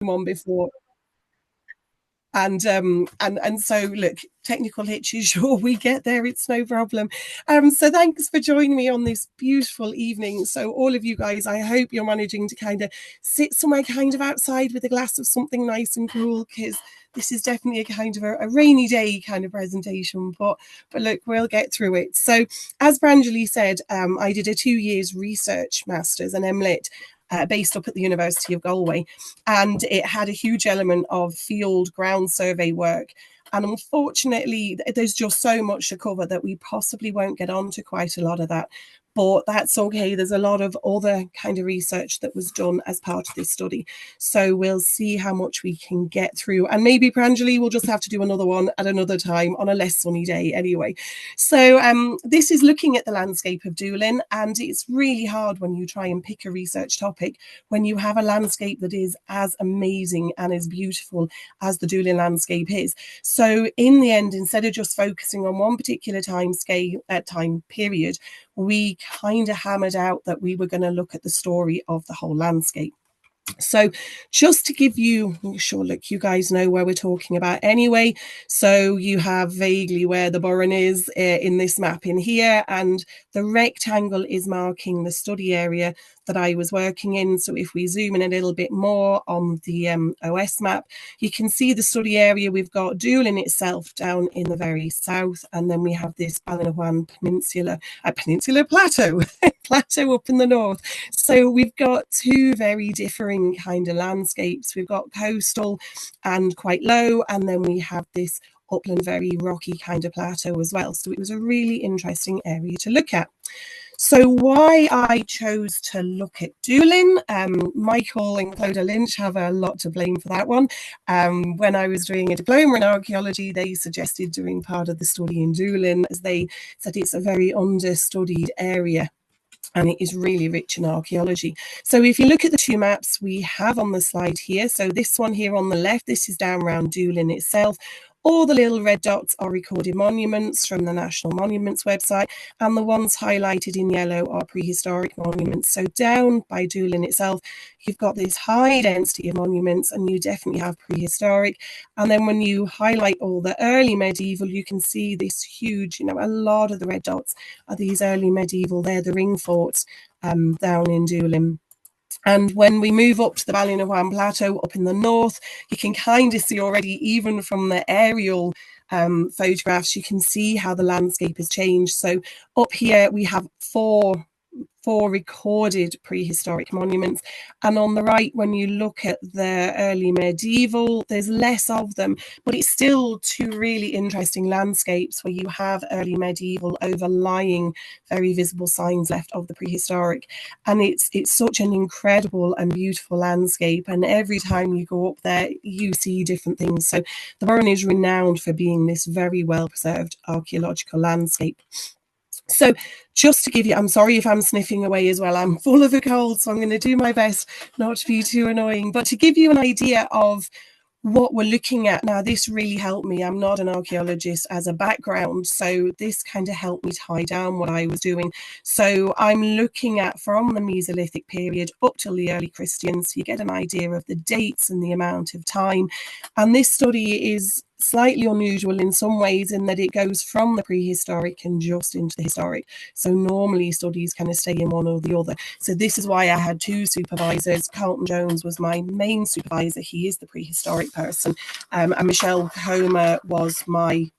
them on before. And so look, technical hitches, sure, we get there, it's no problem. So thanks for joining me on this beautiful evening. So all of you guys, I hope you're managing to kind of sit somewhere kind of outside with a glass of something nice and cool, because this is definitely a kind of a rainy day kind of presentation, but look, we'll get through it. So as Branjali said, I did a 2 years research masters, an M.Litt, based up at the University of Galway, and it had a huge element of field ground survey work. And unfortunately, there's just so much to cover that we possibly won't get on to quite a lot of that. But that's okay. There's a lot of other kind of research that was done as part of this study. So we'll see how much we can get through. And maybe Pranjali will just have to do another one at another time on a less sunny day anyway. So this is looking at the landscape of Doolin, and it's really hard when you try and pick a research topic when you have a landscape that is as amazing and as beautiful as the Doolin landscape is. So in the end, instead of just focusing on one particular time period, we kind of hammered out that we were going to look at the story of the whole landscape. So just to give you, sure, look, you guys know where we're talking about anyway. So you have vaguely where the Burren is in this map in here, and the rectangle is marking the study area that I was working in. So if we zoom in a little bit more on the OS map, you can see the study area. We've got Doolin itself down in the very south, and then we have this Ballinawan Peninsula plateau, plateau up in the north. So we've got two very differing kind of landscapes. We've got coastal and quite low, and then we have this upland, very rocky kind of plateau as well. So it was a really interesting area to look at. So why I chose to look at Doolin, Michael and Clodagh Lynch have a lot to blame for that one. When I was doing a diploma in archaeology, they suggested doing part of the study in Doolin, as they said it's a very understudied area and it is really rich in archaeology. So if you look at the two maps we have on the slide here, so this one here on the left, this is down around Doolin itself. All the little red dots are recorded monuments from the National Monuments website, and the ones highlighted in yellow are prehistoric monuments. So down by Doolin itself, you've got this high density of monuments, and you definitely have prehistoric. And then when you highlight all the early medieval, you can see this huge, a lot of the red dots are these early medieval. They're the ring forts down in Doolin. And when we move up to the Ballinawan Plateau up in the north, you can kind of see already, even from the aerial photographs, you can see how the landscape has changed. So up here we have four recorded prehistoric monuments, and on the right, when you look at the early medieval, there's less of them, but it's still two really interesting landscapes where you have early medieval overlying very visible signs left of the prehistoric. And it's such an incredible and beautiful landscape, and every time you go up there you see different things. So the Burren is renowned for being this very well preserved archaeological landscape. So just to give you, I'm sorry if I'm sniffing away as well, I'm full of a cold, so I'm going to do my best not to be too annoying, but to give you an idea of what we're looking at now, this really helped me. I'm not an archaeologist as a background, so this kind of helped me tie down what I was doing. So I'm looking at from the Mesolithic period up till the early Christians, so you get an idea of the dates and the amount of time. And this study is slightly unusual in some ways in that it goes from the prehistoric and just into the historic. So normally studies kind of stay in one or the other. So this is why I had two supervisors. Carlton Jones was my main supervisor. He is the prehistoric person. And Michelle Homer was my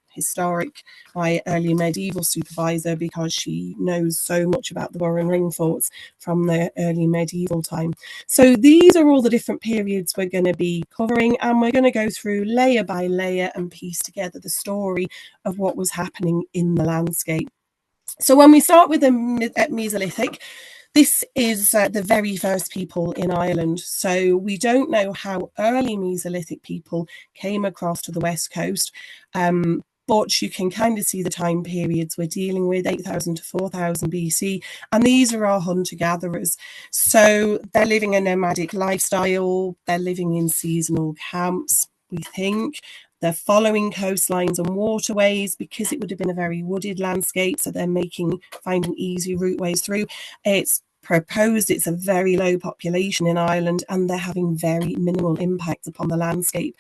early medieval supervisor, because she knows so much about the Burren ring forts from the early medieval time. So these are all the different periods we're going to be covering, and we're going to go through layer by layer and piece together the story of what was happening in the landscape. So when we start with the Mesolithic, this is the very first people in Ireland. So we don't know how early Mesolithic people came across to the west coast. But you can kind of see the time periods we're dealing with, 8,000 to 4,000 BC. And these are our hunter-gatherers. So they're living a nomadic lifestyle. They're living in seasonal camps, we think. They're following coastlines and waterways because it would have been a very wooded landscape. So they're finding easy routeways through. It's proposed it's a very low population in Ireland, and they're having very minimal impact upon the landscape.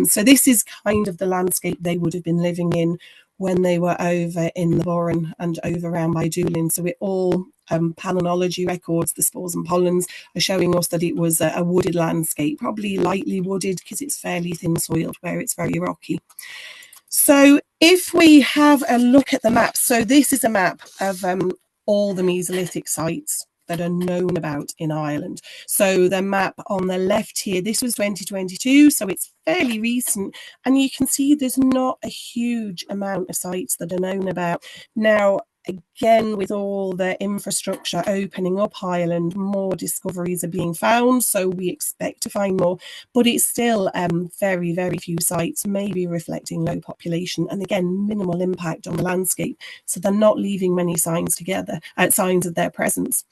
So this is kind of the landscape they would have been living in when they were over in the Burren and over around by Doolin. So it all palynology records, the spores and pollens, are showing us that it was a wooded landscape, probably lightly wooded because it's fairly thin soiled where it's very rocky. So if we have a look at the map, so this is a map of all the Mesolithic sites that are known about in Ireland. So the map on the left here, this was 2022, so it's fairly recent, and you can see there's not a huge amount of sites that are known about. Now, again, with all the infrastructure opening up Ireland, more discoveries are being found, so we expect to find more, but it's still very, very few sites, maybe reflecting low population, and again, minimal impact on the landscape. So they're not leaving many signs of their presence.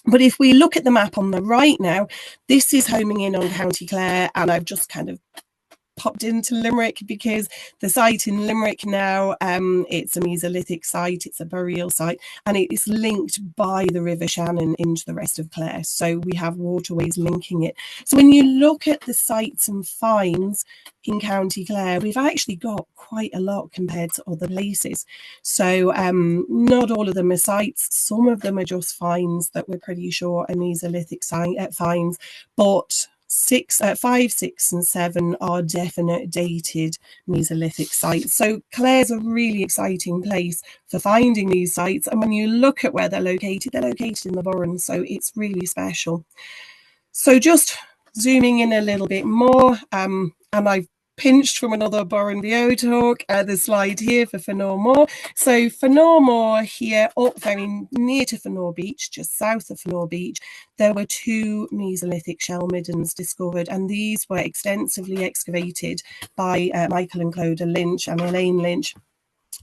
But if we look at the map on the right now, this is homing in on County Clare, and I've just kind of popped into Limerick because the site in Limerick now, it's a Mesolithic site, it's a burial site, and it is linked by the River Shannon into the rest of Clare. So we have waterways linking it. So when you look at the sites and finds in County Clare, we've actually got quite a lot compared to other places. So not all of them are sites, some of them are just finds that we're pretty sure are Mesolithic finds, but 5, 6 and 7 are definite dated Mesolithic sites. So Clare's a really exciting place for finding these sites, and when you look at where they're located in the Burren, so it's really special. So just zooming in a little bit more, and I've pinched from another Burren BO talk, the slide here for Fenor. So Fenor here, up very near to Fenor Beach, just south of Fenor Beach, there were 2 Mesolithic shell middens discovered, and these were extensively excavated by Michael and Clodagh Lynch and Elaine Lynch.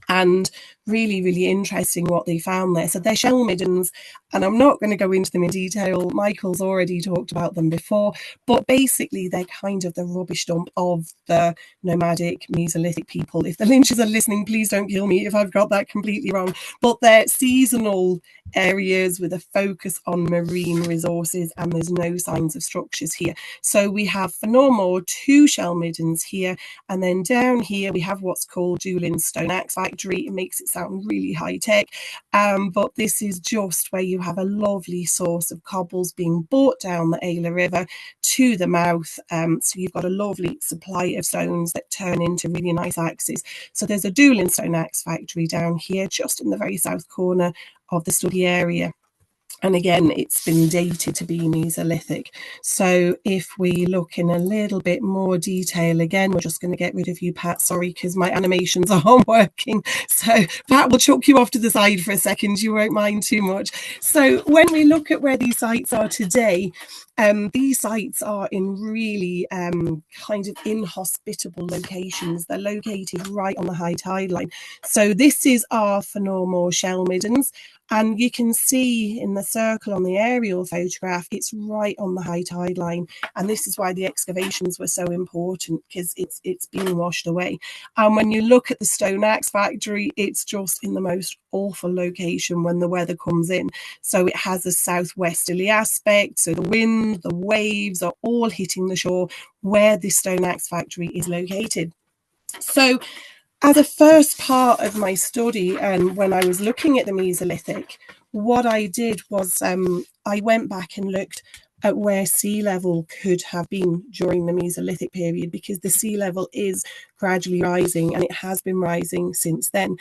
And really, really interesting what they found there. So they're shell middens, and I'm not going to go into them in detail. Michael's already talked about them before, but basically they're kind of the rubbish dump of the nomadic Mesolithic people. If the Lynches are listening, please don't kill me if I've got that completely wrong. But they're seasonal areas with a focus on marine resources, and there's no signs of structures here. So we have Fenor 2 shell middens here, and then down here we have what's called Doolin Stone Axe Factory. It makes it sound really high tech, but this is just where you have a lovely source of cobbles being brought down the Ayla River to the mouth. So you've got a lovely supply of stones that turn into really nice axes. So there's a Doolin Stone Axe Factory down here, just in the very south corner of the study area. And again, it's been dated to be Mesolithic. So if we look in a little bit more detail, again, we're just going to get rid of you, Pat. Sorry, because my animations aren't working. So Pat, we'll chuck you off to the side for a second. You won't mind too much. So when we look at where these sites are today, these sites are in really kind of inhospitable locations. They're located right on the high tide line. So this is our Fenor shell middens. And you can see in the circle on the aerial photograph, it's right on the high tide line. And this is why the excavations were so important, because it's being washed away. And when you look at the Stone Axe Factory, it's just in the most awful location when the weather comes in. So it has a southwesterly aspect. So the wind, the waves are all hitting the shore where the Stone Axe Factory is located. So as a first part of my study, and when I was looking at the Mesolithic, what I did was I went back and looked at where sea level could have been during the Mesolithic period, because the sea level is gradually rising, and it has been rising since then.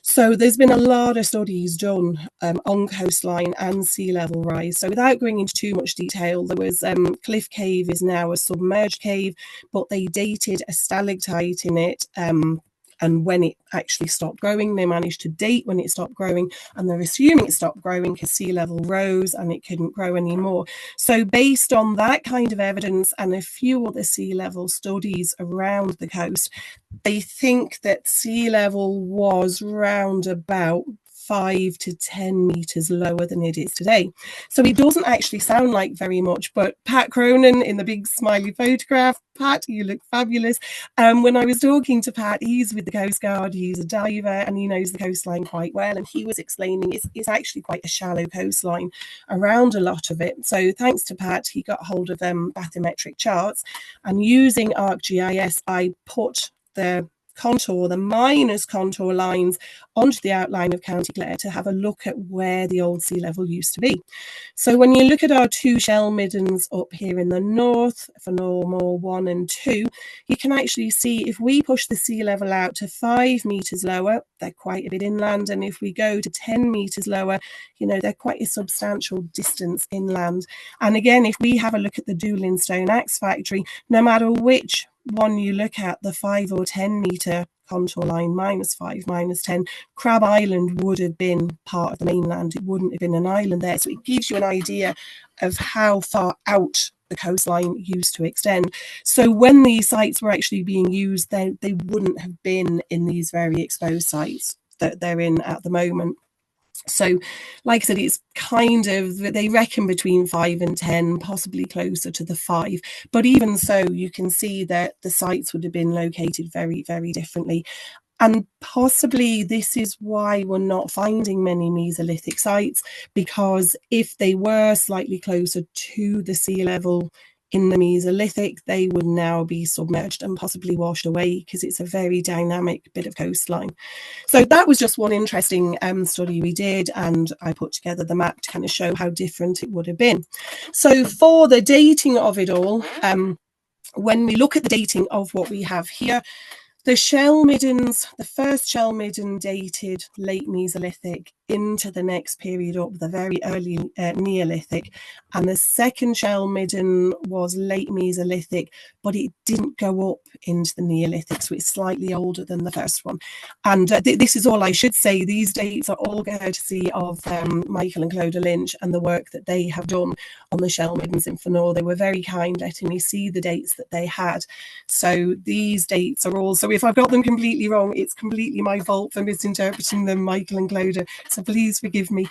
So there's been a lot of studies done on coastline and sea level rise. So without going into too much detail, there was Cliff Cave is now a submerged cave, but they dated a stalactite in it. And when it actually stopped growing, they managed to date when it stopped growing, and they're assuming it stopped growing because sea level rose and it couldn't grow anymore. So based on that kind of evidence and a few other sea level studies around the coast, they think that sea level was round about 5 to 10 meters lower than it is today. So it doesn't actually sound like very much, but Pat Cronin in the big smiley photograph, Pat, you look fabulous. When I was talking to Pat, he's with the Coast Guard, he's a diver, and he knows the coastline quite well. And he was explaining it's actually quite a shallow coastline around a lot of it. So thanks to Pat, he got hold of bathymetric charts, and using ArcGIS, I put the minus contour lines onto the outline of County Clare to have a look at where the old sea level used to be. So when you look at our two shell middens up here in the north for Normal 1 and 2, you can actually see if we push the sea level out to 5 meters lower, they're quite a bit inland, and if we go to 10 meters lower, you know, they're quite a substantial distance inland. And again, if we have a look at the Doolin Stone Axe Factory, no matter which one you look at, the 5 or 10 meter contour line, -5, -10, Crab Island would have been part of the mainland. It wouldn't have been an island there. So it gives you an idea of how far out the coastline used to extend. So when these sites were actually being used, they wouldn't have been in these very exposed sites that they're in at the moment. So like I said, it's kind of, they reckon between 5 and 10, possibly closer to the 5. But even so, you can see that the sites would have been located very, very differently. And possibly this is why we're not finding many Mesolithic sites, because if they were slightly closer to the sea level in the Mesolithic, they would now be submerged and possibly washed away, because it's a very dynamic bit of coastline. So that was just one interesting study we did, and I put together the map to kind of show how different it would have been. So for the dating of it all, when we look at the dating of what we have here, the shell middens, the first shell midden dated late Mesolithic into the next period up, the very early Neolithic, and the second shell midden was late Mesolithic, but it didn't go up into the Neolithic, so it's slightly older than the first one. And this is all I should say. These dates are all courtesy of Michael and Clodagh Lynch and the work that they have done on the shell middens in Fanor. They were very kind letting me see the dates that they had. So these dates are all, so if I've got them completely wrong, it's completely my fault for misinterpreting them, Michael and Clodagh, so please forgive me.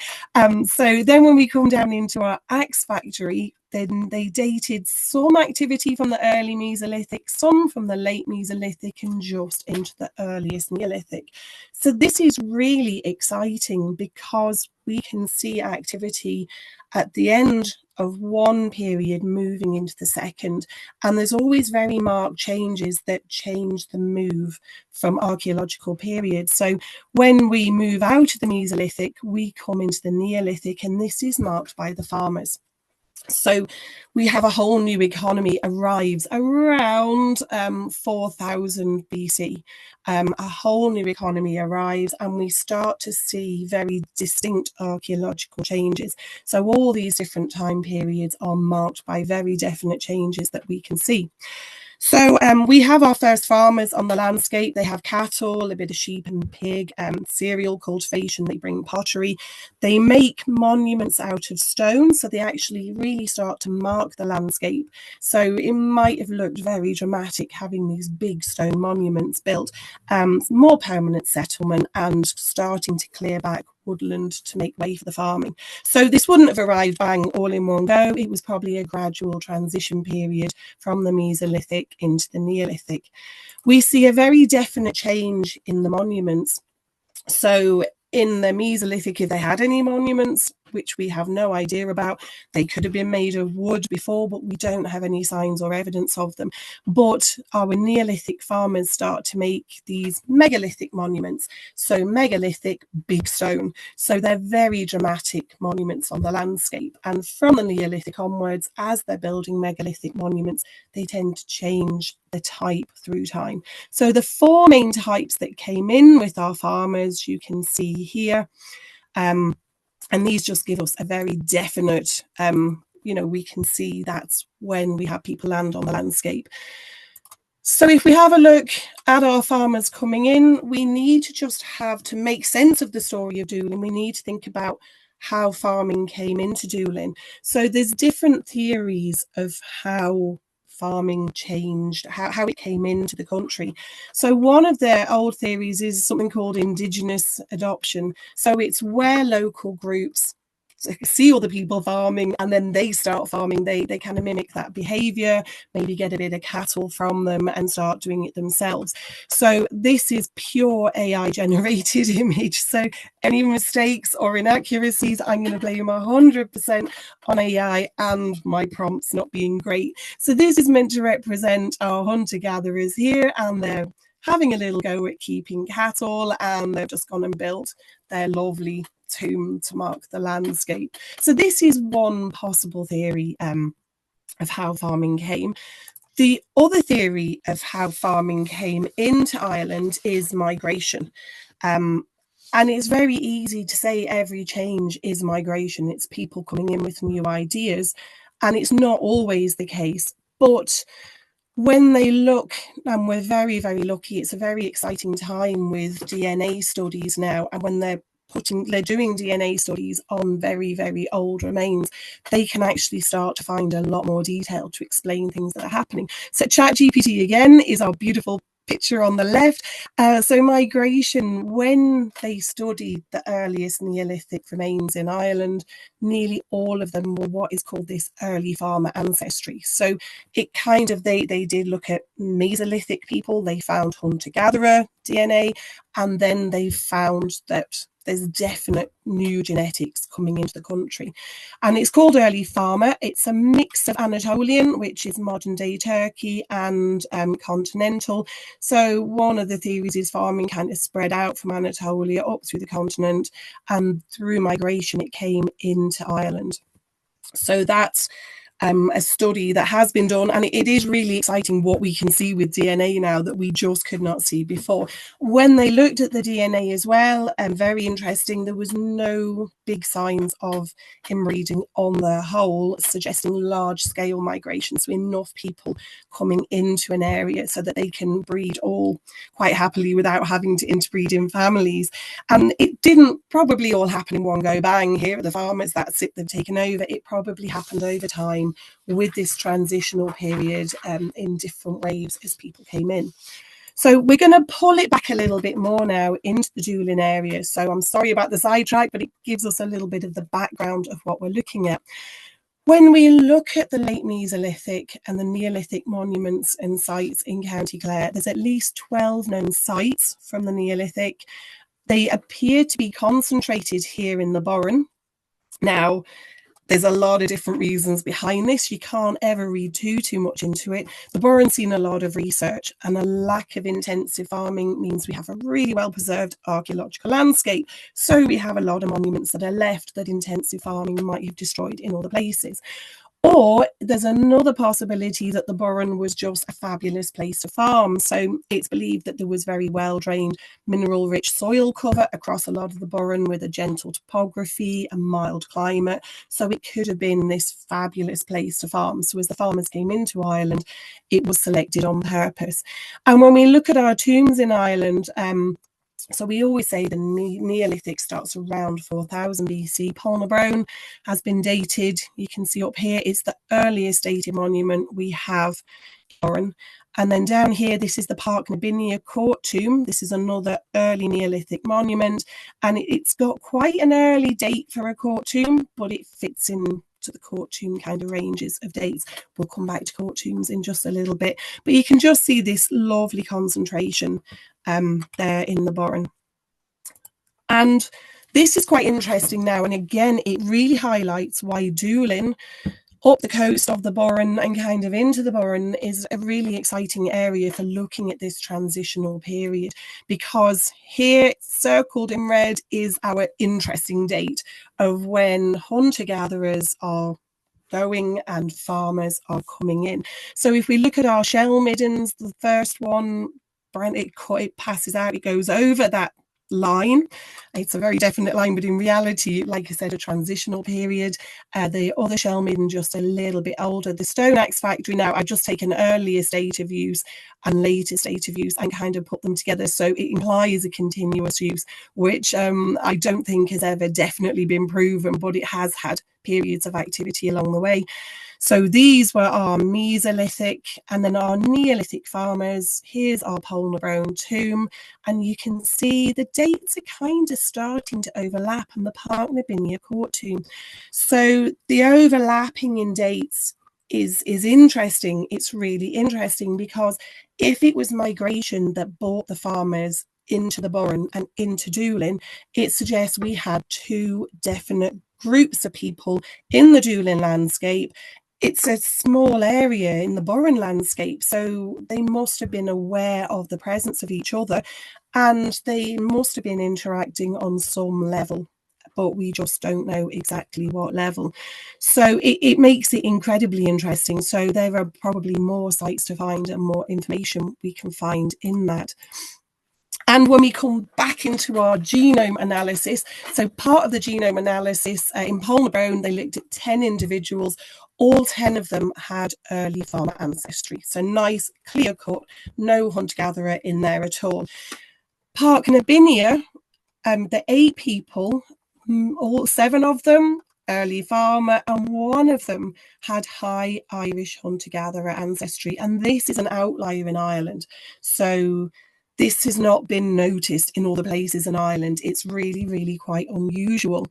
So then when we come down into our axe factory, then they dated some activity from the early Mesolithic, some from the late Mesolithic, and just into the earliest Neolithic. So this is really exciting because we can see activity at the end of one period moving into the second, and there's always very marked changes that change the move from archaeological periods. So when we move out of the Mesolithic, we come into the Neolithic, and this is marked by the farmers. So we have a whole new economy arrives around 4000 BC. A whole new economy arrives, and we start to see very distinct archaeological changes. So all these different time periods are marked by very definite changes that we can see. So we have our first farmers on the landscape. They have cattle, a bit of sheep and pig, cereal cultivation. They bring pottery. They make monuments out of stone. So they actually really start to mark the landscape. So it might have looked very dramatic having these big stone monuments built. More permanent settlement and starting to clear back woodland to make way for the farming. So this wouldn't have arrived bang all in one go. It was probably a gradual transition period from the Mesolithic into the Neolithic. We see a very definite change in the monuments. So in the Mesolithic, if they had any monuments, which we have no idea about, they could have been made of wood before, but we don't have any signs or evidence of them. But our Neolithic farmers start to make these megalithic monuments. So megalithic, big stone. So they're very dramatic monuments on the landscape. And from the Neolithic onwards, as they're building megalithic monuments, they tend to change the type through time. So the four main types that came in with our farmers, you can see here. And these just give us a very definite, we can see that's when we have people land on the landscape. So if we have a look at our farmers coming in, we need to just have to make sense of the story of Doolin. We need to think about how farming came into Doolin. So there's different theories of how farming changed, how it came into the country. So one of the old theories is something called indigenous adoption. So it's where local groups see other people farming and then they start farming. They kind of mimic that behavior, maybe get a bit of cattle from them and start doing it themselves. So this is pure AI generated image. So any mistakes or inaccuracies, I'm going to blame 100% on AI and my prompts not being great. So this is meant to represent our hunter-gatherers here, and they're having a little go at keeping cattle, and they've just gone and built their lovely tomb to mark the landscape. So this is one possible theory of how farming came. The other theory of how farming came into Ireland is migration. And it's very easy to say every change is migration. It's people coming in with new ideas, and it's not always the case. But when they look, and we're very, very lucky, it's a very exciting time with DNA studies now, and when they're doing DNA studies on very, very old remains, they can actually start to find a lot more detail to explain things that are happening. So ChatGPT again is our beautiful picture on the left. So migration, when they studied the earliest Neolithic remains in Ireland, nearly all of them were what is called this early farmer ancestry. So it kind of, they did look at Mesolithic people, they found hunter-gatherer DNA, and then they found that there's definite new genetics coming into the country. And it's called early farmer. It's a mix of Anatolian, which is modern day Turkey, and continental. So one of the theories is farming kind of spread out from Anatolia up through the continent, and through migration it came into Ireland. So that's a study that has been done, and it is really exciting what we can see with DNA now that we just could not see before. When they looked at the DNA as well, very interesting, there was no big signs of inbreeding on the whole, suggesting large-scale migration, so enough people coming into an area so that they can breed all quite happily without having to interbreed in families. And it didn't probably all happen in one go, bang, here are the farmers, that's it, they've taken over. It probably happened over time with this transitional period in different waves as people came in. So we're going to pull it back a little bit more now into the Doolin area. So I'm sorry about the sidetrack, but it gives us a little bit of the background of what we're looking at. When we look at the late Mesolithic and the Neolithic monuments and sites in County Clare, there's at least 12 known sites from the Neolithic. They appear to be concentrated here in the Burren. Now, there's a lot of different reasons behind this. You can't ever read too much into it. The Burren's seen a lot of research, and a lack of intensive farming means we have a really well-preserved archaeological landscape. So we have a lot of monuments that are left that intensive farming might have destroyed in other places. Or there's another possibility that the Burren was just a fabulous place to farm. So it's believed that there was very well-drained, mineral-rich soil cover across a lot of the Burren with a gentle topography, a mild climate. So it could have been this fabulous place to farm. So as the farmers came into Ireland, it was selected on purpose. And when we look at our tombs in Ireland, so we always say the Neolithic starts around 4000 BC. Paulnabrone has been dated. You can see up here, it's the earliest dated monument we have in Burren. And then down here, this is the Park Nabinia court tomb. This is another early Neolithic monument. And it's got quite an early date for a court tomb, but it fits in to the court tomb kind of ranges of dates. We'll come back to court tombs in just a little bit, but you can just see this lovely concentration there in the Burren. And this is quite interesting now, and again it really highlights why Doolin, up the coast of the Burren and kind of into the Burren, is a really exciting area for looking at this transitional period, because here circled in red is our interesting date of when hunter-gatherers are going and farmers are coming in. So if we look at our shell middens, the first one, it passes out, it goes over that line. It's a very definite line, but in reality, like I said, a transitional period. The other shell midden just a little bit older. The stone axe factory now, I've just taken earlier state of use and later state of use and kind of put them together, so it implies a continuous use, which I don't think has ever definitely been proven, but it has had periods of activity along the way. So these were our Mesolithic and then our Neolithic farmers. Here's our Polnarone tomb, and you can see the dates are kind of starting to overlap on the Parknabinia court tomb. So the overlapping in dates is interesting. It's really interesting because if it was migration that brought the farmers into the Burren and into Doolin, it suggests we had two definite groups of people in the Doolin landscape. It's a small area in the Burren landscape, so they must have been aware of the presence of each other, and they must have been interacting on some level, but we just don't know exactly what level. So it makes it incredibly interesting. So there are probably more sites to find and more information we can find in that. And when we come back into our genome analysis, so part of the genome analysis in Polnarone, they looked at 10 individuals. All 10 of them had early farmer ancestry. So nice, clear cut, no hunter-gatherer in there at all. Parknabinia, the 8 people, all 7 of them, early farmer, and 1 of them had high Irish hunter-gatherer ancestry. And this is an outlier in Ireland. So this has not been noticed in all the places in Ireland. It's really, really quite unusual.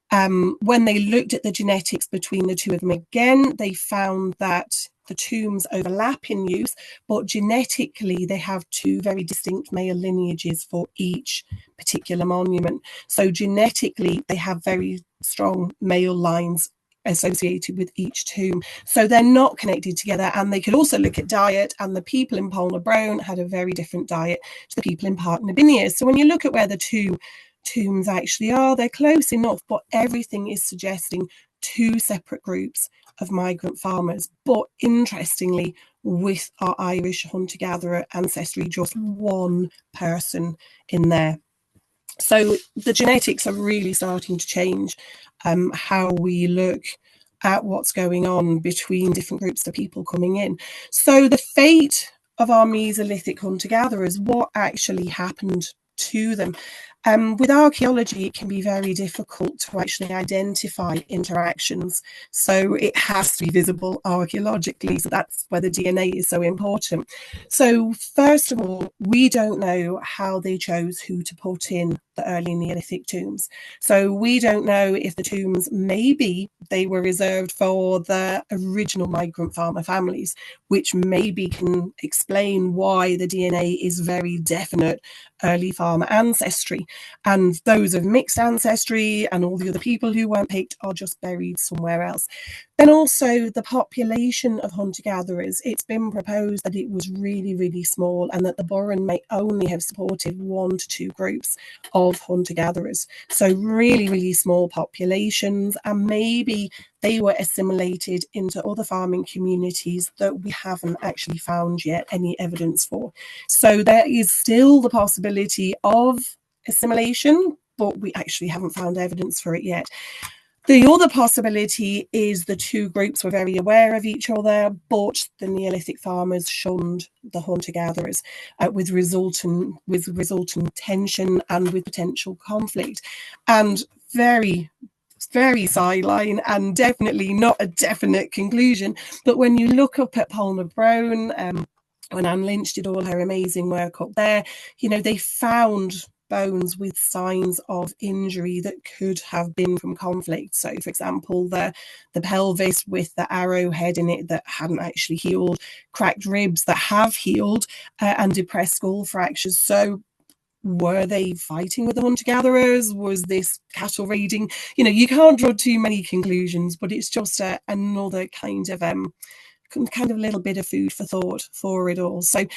When they looked at the genetics between the two of them again, they found that the tombs overlap in use, but genetically they have 2 very distinct male lineages for each particular monument. So genetically they have very strong male lines associated with each tomb. So they're not connected together. And they could also look at diet, and the people in Polnarone had a very different diet to the people in Parknabinia. So when you look at where the 2 tombs actually are, they're close enough, but everything is suggesting 2 separate groups of migrant farmers. But interestingly, with our Irish hunter-gatherer ancestry, just 1 person in there. So the genetics are really starting to change how we look at what's going on between different groups of people coming in. So the fate of our Mesolithic hunter-gatherers, what actually happened to them? With archaeology, it can be very difficult to actually identify interactions. So it has to be visible archaeologically. So that's where the DNA is so important. So first of all, we don't know how they chose who to put in the early Neolithic tombs. So we don't know if the tombs, maybe they were reserved for the original migrant farmer families, which maybe can explain why the DNA is very definite early farmer ancestry, and those of mixed ancestry and all the other people who weren't picked are just buried somewhere else. Then also the population of hunter-gatherers, it's been proposed that it was really, really small, and that the Burren may only have supported 1 to 2 groups of hunter-gatherers. So really, really small populations, and maybe they were assimilated into other farming communities that we haven't actually found yet any evidence for. So there is still the possibility of assimilation, but we actually haven't found evidence for it yet. The other possibility is the 2 groups were very aware of each other, but the Neolithic farmers shunned the hunter-gatherers with resultant tension and with potential conflict. And very sideline and definitely not a definite conclusion. But when you look up at Polnarone, when Anne Lynch did all her amazing work up there, you know, they found bones with signs of injury that could have been from conflict. So, for example, the pelvis with the arrowhead in it that hadn't actually healed, cracked ribs that have healed, and depressed skull fractures. So were they fighting with the hunter-gatherers? Was this cattle raiding? You know, you can't draw too many conclusions, but it's just another kind of little bit of food for thought for it all. So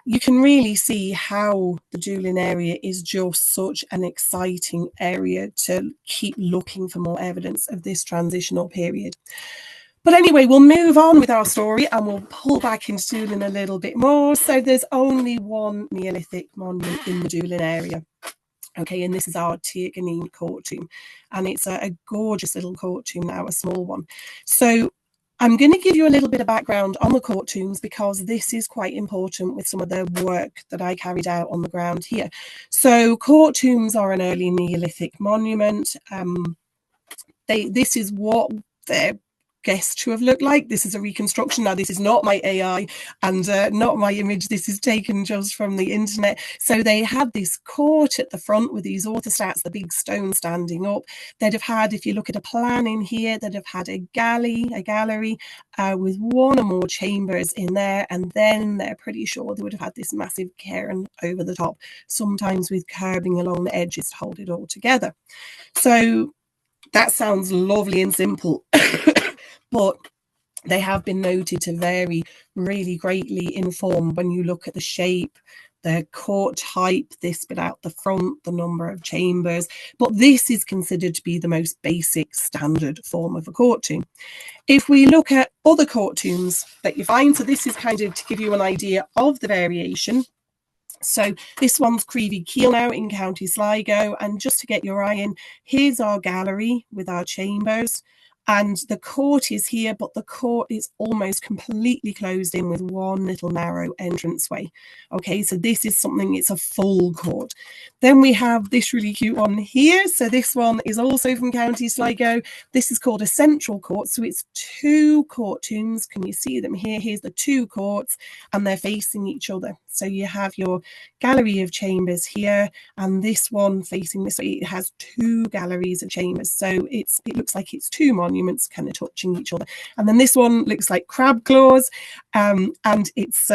you can really see how the Doolin area is just such an exciting area to keep looking for more evidence of this transitional period. But anyway, we'll move on with our story and we'll pull back into Doolin a little bit more. So there's only 1 Neolithic monument in the Doolin area. Okay, and this is our Tirganine court tomb. And it's a gorgeous little court tomb now, a small one. So I'm going to give you a little bit of background on the court tombs because this is quite important with some of the work that I carried out on the ground here. So court tombs are an early Neolithic monument. This is what they're guessed to have looked like. This is a reconstruction. Now, this is not my AI and not my image. This is taken just from the internet. So they had this court at the front with these orthostats, the big stone standing up. They'd have had, if you look at a plan in here, they'd have had a gallery with one or more chambers in there. And then they're pretty sure they would have had this massive cairn over the top, sometimes with curbing along the edges to hold it all together. So that sounds lovely and simple. But they have been noted to vary really greatly in form when you look at the shape, the court type, this bit out the front, the number of chambers. But this is considered to be the most basic standard form of a court tomb. If we look at other court tombs that you find, so this is kind of to give you an idea of the variation. So this one's Creevy Keel now in County Sligo, and just to get your eye in, here's our gallery with our chambers, and the court is here, but the court is almost completely closed in with one little narrow entranceway. Okay, so this is something, it's a full court. Then we have this really cute one here. So this one is also from County Sligo. This is called a central court. So it's two court tombs. Can you see them here? Here's the two courts, and they're facing each other. So you have your gallery of chambers here, and this one facing this way, it has two galleries of chambers. So it looks like it's two monuments kind of touching each other. And then this one looks like crab claws, and it's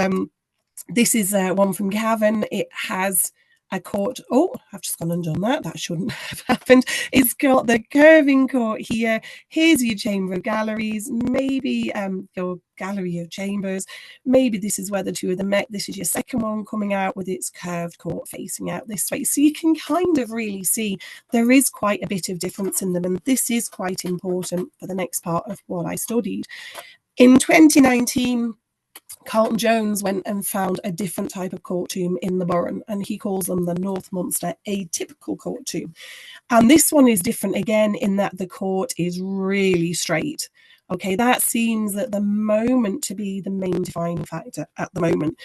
this is one from Cavan. It has a court. Oh, I've just gone and done that. That shouldn't have happened. It's got the curving court here. Here's your chamber of galleries, maybe your gallery of chambers. Maybe this is where the two of them met. This is your second one coming out with its curved court facing out this way. So you can kind of really see there is quite a bit of difference in them. And this is quite important for the next part of what I studied. In 2019, Carlton Jones went and found a different type of court tomb in the Burren, and he calls them the North Munster atypical court tomb. And this one is different again in that the court is really straight. Okay, that seems at the moment to be the main defining factor at the moment.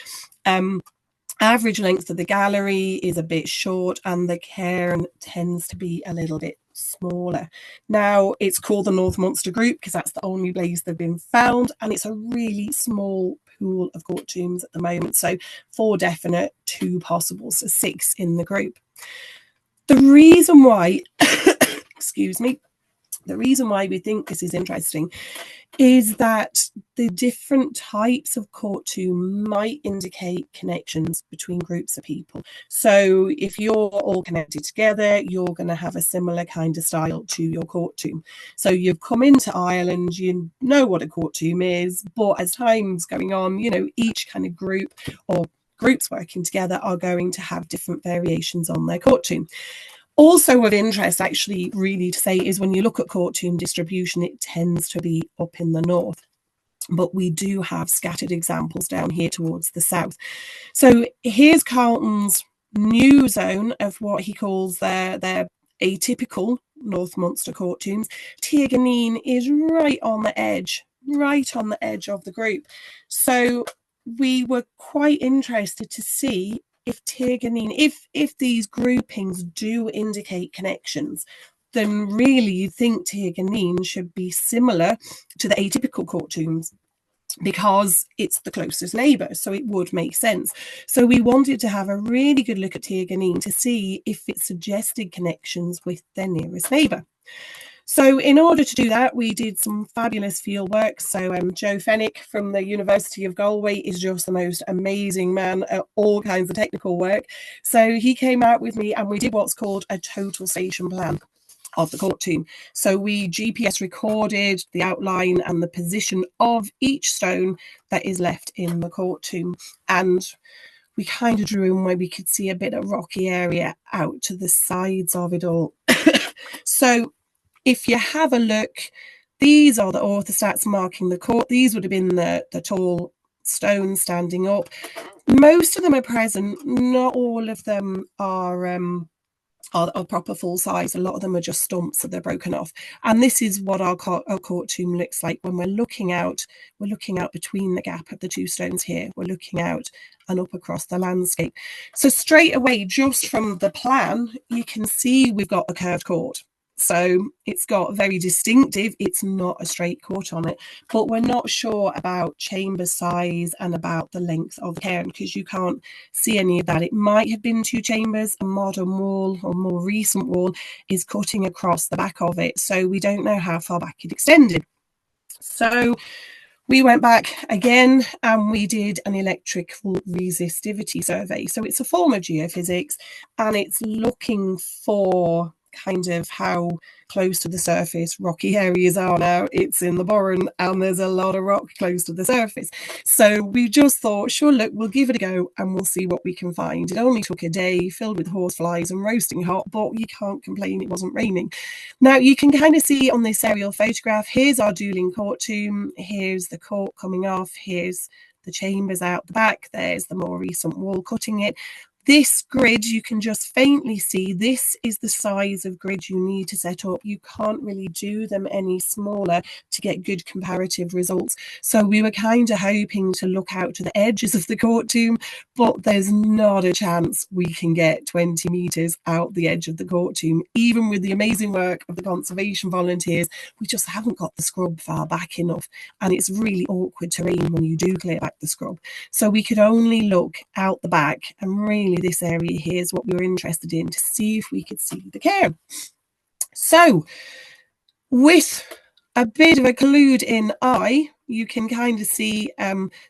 Average length of the gallery is a bit short, and the cairn tends to be a little bit smaller. Now, it's called the North Munster group because that's the only place they've been found, and it's a really small pool of court tombs at the moment. So 4 definite, 2 possible, so 6 in the group. The reason why, excuse me, the reason why we think this is interesting is that the different types of court tomb might indicate connections between groups of people. So if you're all connected together, you're going to have a similar kind of style to your court tomb. So you've come into Ireland, you know what a court tomb is, but as time's going on, you know, each kind of group or groups working together are going to have different variations on their court tomb. Also of interest, actually, really to say, is when you look at court tomb distribution, it tends to be up in the north. But we do have scattered examples down here towards the south. So here's Carlton's new zone of what he calls their atypical North Munster court tombs. Tierganeen is right on the edge of the group. So we were quite interested to see if Tierganeen, if these groupings do indicate connections, then really you think Tierganeen should be similar to the atypical court tombs because it's the closest neighbour, so it would make sense. So we wanted to have a really good look at Tierganeen to see if it suggested connections with their nearest neighbour. So in order to do that, we did some fabulous field work. So Joe Fennick from the University of Galway is just the most amazing man at all kinds of technical work. So he came out with me and we did what's called a total station plan of the court tomb. So we GPS recorded the outline and the position of each stone that is left in the court tomb. And we kind of drew in where we could see a bit of rocky area out to the sides of it all. So if you have a look, these are the orthostats marking the court. These would have been the tall stones standing up. Most of them are present. Not all of them are proper full size. A lot of them are just stumps, so they're broken off. And this is what our court tomb looks like when we're looking out. We're looking out between the gap of the 2 stones here. We're looking out and up across the landscape. So straight away, just from the plan, you can see we've got a curved court. So it's got very distinctive, it's not a straight cut on it, but we're not sure about chamber size and about the length of the cairn because you can't see any of that. It might have been 2 chambers. A modern wall or more recent wall is cutting across the back of it, so we don't know how far back it extended. So we went back again and we did an electrical resistivity survey. So it's a form of geophysics and it's looking for kind of how close to the surface rocky areas are now. It's in the Burren and there's a lot of rock close to the surface. So we just thought, sure, look, we'll give it a go and we'll see what we can find. It only took a day filled with horseflies and roasting hot, but you can't complain, it wasn't raining. Now you can kind of see on this aerial photograph, here's our Doolin court tomb, here's the court coming off, here's the chambers out the back, there's the more recent wall cutting it. This grid, you can just faintly see, this is the size of grid you need to set up. You can't really do them any smaller to get good comparative results. So we were kind of hoping to look out to the edges of the court tomb, but there's not a chance we can get 20 metres out the edge of the court tomb. Even with the amazing work of the conservation volunteers, we just haven't got the scrub far back enough. And it's really awkward terrain when you do clear back the scrub. So we could only look out the back, and really this area here is what we were interested in, to see if we could see the cairn. So with a bit of a clued in eye, you can kind of see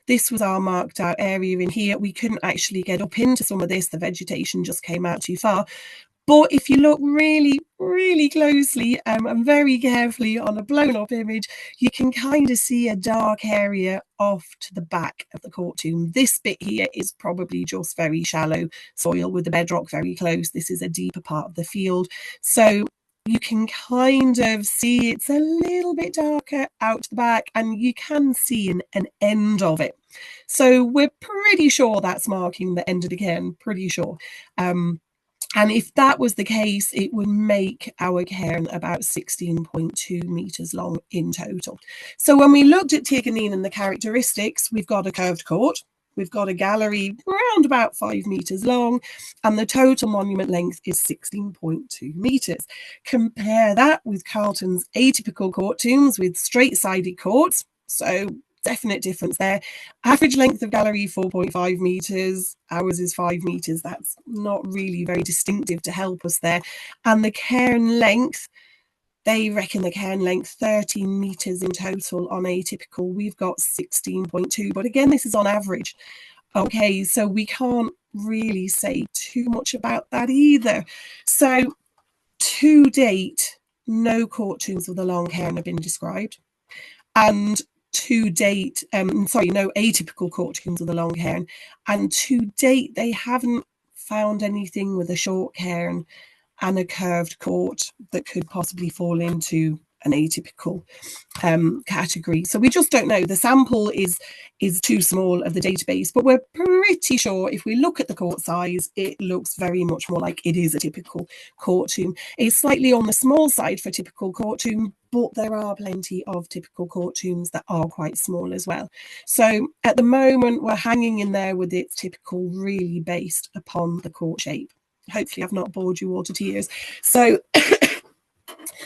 this was our marked out area in here. We couldn't actually get up into some of this, the vegetation just came out too far. But if you look really, really closely and very carefully on a blown up image, you can kind of see a dark area off to the back of the court tomb. This bit here is probably just very shallow soil with the bedrock very close. This is a deeper part of the field. So you can kind of see it's a little bit darker out the back and you can see an end of it. So we're pretty sure that's marking the end of the cairn, pretty sure. And if that was the case, it would make our cairn about 16.2 metres long in total. So when we looked at Tirganin and the characteristics, we've got a curved court, we've got a gallery around about 5 metres long, and the total monument length is 16.2 metres. Compare that with Carlton's atypical court tombs with straight-sided courts, so definite difference there. Average length of gallery 4.5 metres, ours is 5 metres. That's not really very distinctive to help us there. And the cairn length, they reckon the cairn length 13 metres in total on atypical. We've got 16.2, but again, this is on average. Okay, so we can't really say too much about that either. So to date, no court tombs with a long cairn have been described. And to date, no atypical court tombs with a long cairn, and to date they haven't found anything with a short cairn and a curved court that could possibly fall into an atypical category. So we just don't know. The sample is too small of the database, but we're pretty sure if we look at the court size, it looks very much more like it is a typical court tomb. It's slightly on the small side for a typical court tomb, but there are plenty of typical court tombs that are quite small as well. So at the moment, we're hanging in there with its typical, really based upon the court shape. Hopefully I've not bored you all to tears. So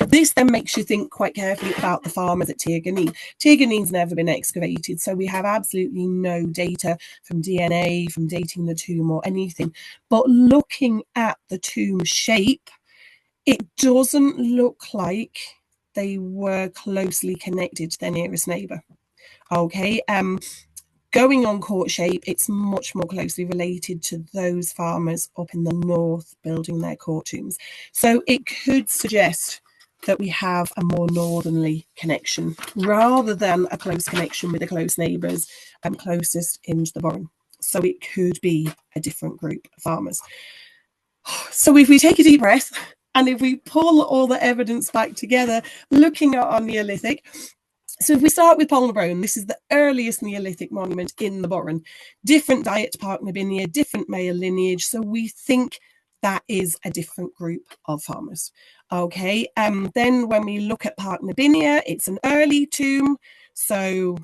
this then makes you think quite carefully about the farmers at Tirganin. Tirganin's never been excavated, so we have absolutely no data from DNA, from dating the tomb or anything. But looking at the tomb shape, it doesn't look like they were closely connected to their nearest neighbour. Okay, going on court shape, it's much more closely related to those farmers up in the north building their court tombs. So it could suggest that we have a more northerly connection rather than a close connection with the close neighbours closest into the Burren. So it could be a different group of farmers. So if we take a deep breath and if we pull all the evidence back together, looking at our Neolithic, so if we start with Polnabrone, this is the earliest Neolithic monument in the Burren. Different diet to Parknabinia, different male lineage. So we think that is a different group of farmers. Okay, then when we look at Parknabinia, it's an early tomb. So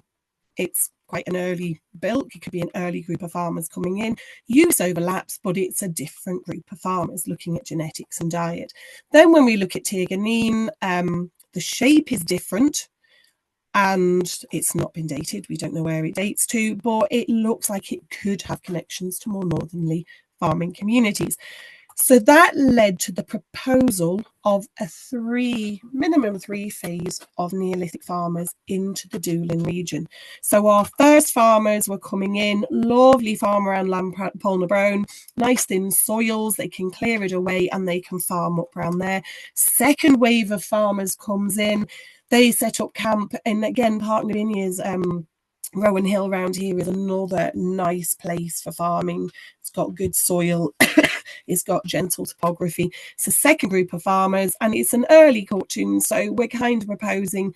it's quite an early built. It could be an early group of farmers coming in. Use overlaps, but it's a different group of farmers looking at genetics and diet. Then when we look at Tirganine, the shape is different and it's not been dated. We don't know where it dates to, but it looks like it could have connections to more northerly farming communities. So that led to the proposal of a minimum three phase of Neolithic farmers into the Doolin region. So our first farmers were coming in, lovely farm around Polnabrown, nice thin soils, they can clear it away and they can farm up around there. Second wave of farmers comes in, they set up camp, and again, Park Lavinia's Rowan Hill around here is another nice place for farming. It's got good soil. It's got gentle topography. It's a second group of farmers and it's an early cartoon. So we're kind of proposing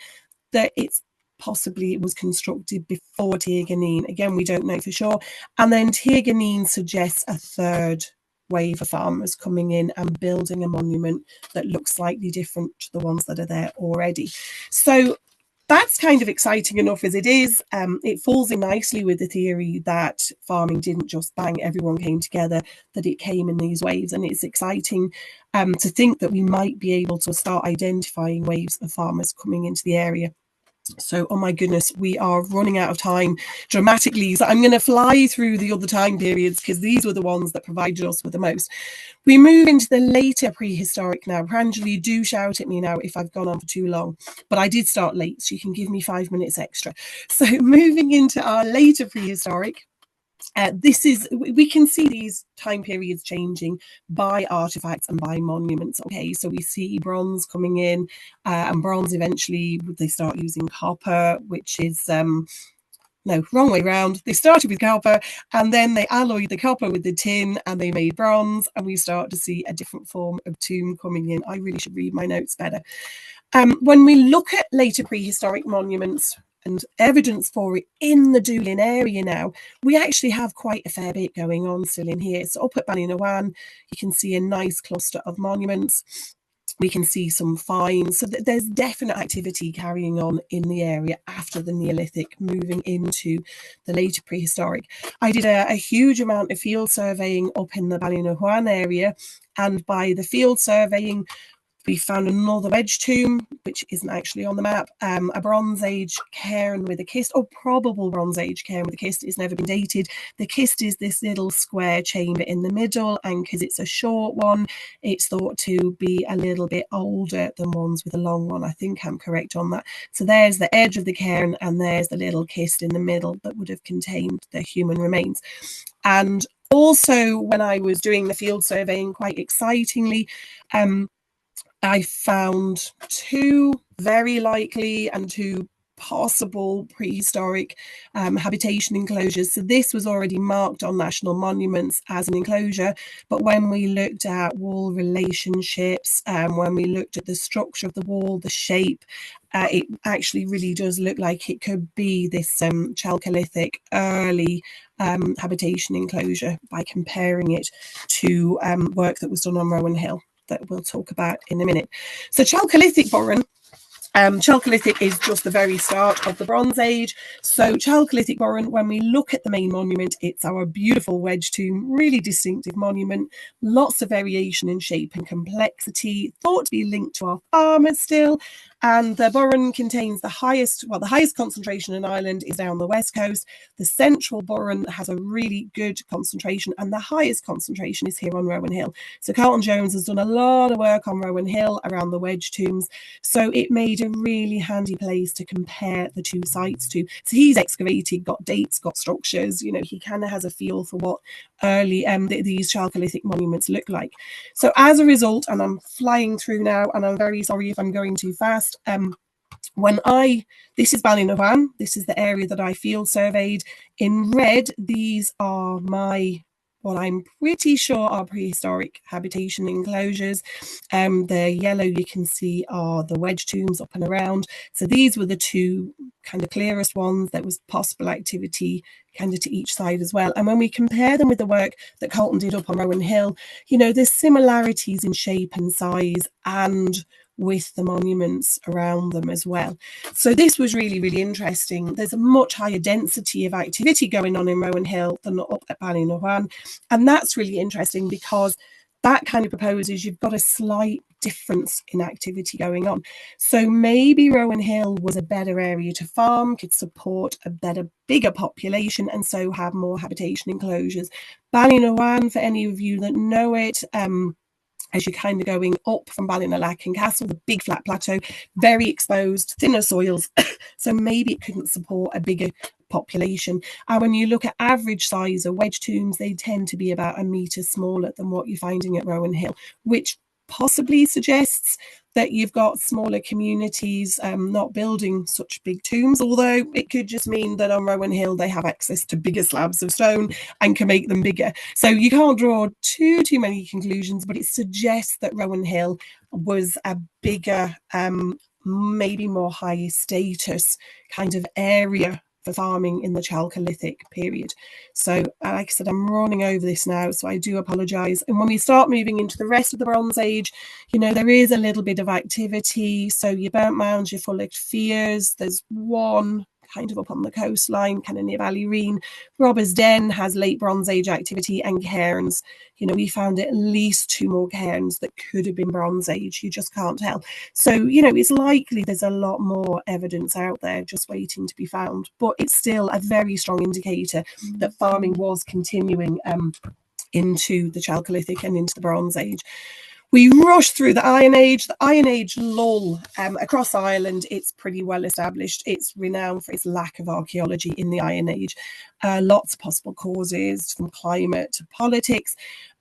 that it was constructed before Tirganine. Again, we don't know for sure. And then Tirganine suggests a third wave of farmers coming in and building a monument that looks slightly different to the ones that are there already. So that's kind of exciting enough as it is. It falls in nicely with the theory that farming didn't just bang, everyone came together, that it came in these waves. And it's exciting to think that we might be able to start identifying waves of farmers coming into the area. So, oh my goodness, we are running out of time dramatically. So I'm going to fly through the other time periods because these were the ones that provided us with the most. We move into the later prehistoric now. Pranjali, do shout at me now if I've gone on for too long, but I did start late, so you can give me 5 minutes extra. So moving into our later prehistoric, we can see these time periods changing by artifacts and by monuments. Okay, so we see bronze coming in, and bronze eventually they start using copper, which is no, wrong way round. They started with copper and then they alloyed the copper with the tin and they made bronze, and we start to see a different form of tomb coming in. I really should read my notes better. When we look at later prehistoric monuments and evidence for it in the Doolin area now, we actually have quite a fair bit going on still in here. So up at Ballinawan, you can see a nice cluster of monuments. We can see some finds. So there's definite activity carrying on in the area after the Neolithic, moving into the later prehistoric. I did a huge amount of field surveying up in the Ballinawan area, and by the field surveying, we found another wedge tomb, which isn't actually on the map, a Bronze Age cairn with a kist, or probable Bronze Age cairn with a kist. It's never been dated. The kist is this little square chamber in the middle, and because it's a short one, it's thought to be a little bit older than ones with a long one. I think I'm correct on that. So there's the edge of the cairn, and there's the little kist in the middle that would have contained the human remains. And also, when I was doing the field surveying, quite excitingly, I found two very likely and two possible prehistoric habitation enclosures. So this was already marked on national monuments as an enclosure, but when we looked at wall relationships, when we looked at the structure of the wall, the shape, it actually really does look like it could be this Chalcolithic early habitation enclosure by comparing it to work that was done on Rowan Hill that we'll talk about in a minute. So Chalcolithic Burren, Chalcolithic is just the very start of the Bronze Age. So Chalcolithic Burren, when we look at the main monument, it's our beautiful wedge tomb, really distinctive monument, lots of variation in shape and complexity, thought to be linked to our farmers still. And the Burren contains the highest concentration in Ireland is down the west coast. The central Burren has a really good concentration, and the highest concentration is here on Rowan Hill. So Carlton Jones has done a lot of work on Rowan Hill around the wedge tombs. So it made a really handy place to compare the two sites to. So he's excavated, got dates, got structures, you know, he kind of has a feel for what early these Chalcolithic monuments look like. So as a result, and I'm flying through now, and I'm very sorry if I'm going too fast, this is Ballinawan, this is the area that I field surveyed. In red, these are what I'm pretty sure are prehistoric habitation enclosures. The yellow you can see are the wedge tombs up and around. So these were the two kind of clearest ones. There was possible activity kind of to each side as well. And when we compare them with the work that Carlton did up on Rowan Hill, you know, there's similarities in shape and size and with the monuments around them as well. So this was really, really interesting. There's a much higher density of activity going on in Rowan Hill than up at Ballinawan. And that's really interesting because that kind of proposes you've got a slight difference in activity going on. So maybe Rowan Hill was a better area to farm, could support a better, bigger population, and so have more habitation enclosures. Ballinawan, for any of you that know it, as you're kind of going up from Ballinalacken Castle, the big flat plateau, very exposed, thinner soils. So maybe it couldn't support a bigger population. And when you look at average size of wedge tombs, they tend to be about a metre smaller than what you're finding at Rowan Hill, which possibly suggests that you've got smaller communities not building such big tombs, although it could just mean that on Rowan Hill they have access to bigger slabs of stone and can make them bigger. So you can't draw too many conclusions, but it suggests that Rowan Hill was a bigger, maybe more high status kind of area for farming in the Chalcolithic period. So like I said, I'm running over this now, so I do apologise. And when we start moving into the rest of the Bronze Age, you know, there is a little bit of activity. So your burnt mounds, your full fears, there's one kind of up on the coastline, kind of near Ballyreen. Robber's Den has late Bronze Age activity, and cairns. You know, we found at least 2 more cairns that could have been Bronze Age. You just can't tell. So, you know, it's likely there's a lot more evidence out there just waiting to be found. But it's still a very strong indicator that farming was continuing into the Chalcolithic and into the Bronze Age. We rush through the Iron Age. The Iron Age lull across Ireland, it's pretty well established. It's renowned for its lack of archaeology in the Iron Age. Lots of possible causes, from climate to politics.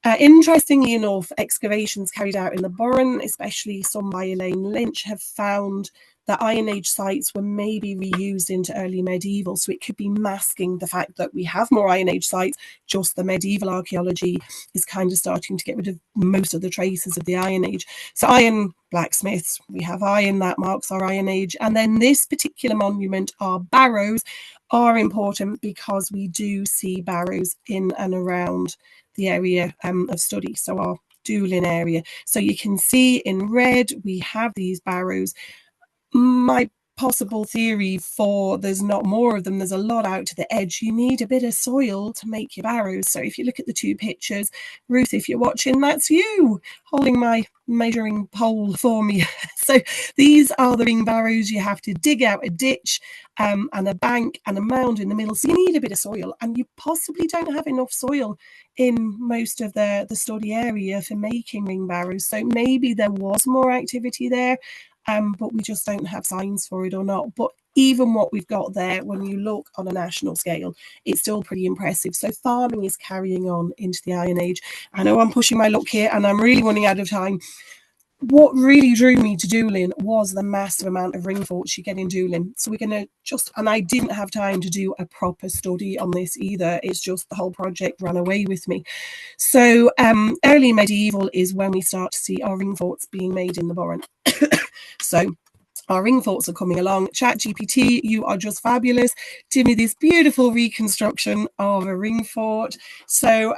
Interestingly enough, excavations carried out in the Burren, especially some by Elaine Lynch, have found that Iron Age sites were maybe reused into early medieval. So it could be masking the fact that we have more Iron Age sites, just the medieval archaeology is kind of starting to get rid of most of the traces of the Iron Age. So iron blacksmiths, we have iron, that marks our Iron Age. And then this particular monument, our barrows, are important because we do see barrows in and around the area of study. So our Doolin area. So you can see in red, we have these barrows. My possible theory for there's not more of them, there's a lot out to the edge. You need a bit of soil to make your barrows. So if you look at the 2 pictures, Ruth, if you're watching, that's you holding my measuring pole for me. So these are the ring barrows. You have to dig out a ditch and a bank and a mound in the middle. So you need a bit of soil, and you possibly don't have enough soil in most of the study area for making ring barrows. So maybe there was more activity there. But we just don't have signs for it or not. But even what we've got there, when you look on a national scale, it's still pretty impressive. So farming is carrying on into the Iron Age. I know I'm pushing my luck here and I'm really running out of time. What really drew me to Doolin was the massive amount of ring forts you get in Doolin. So we're going to just, and I didn't have time to do a proper study on this either. It's just the whole project ran away with me. So early medieval is when we start to see our ring forts being made in the Burren. So our ring forts are coming along. ChatGPT, you are just fabulous. Give me this beautiful reconstruction of a ring fort. So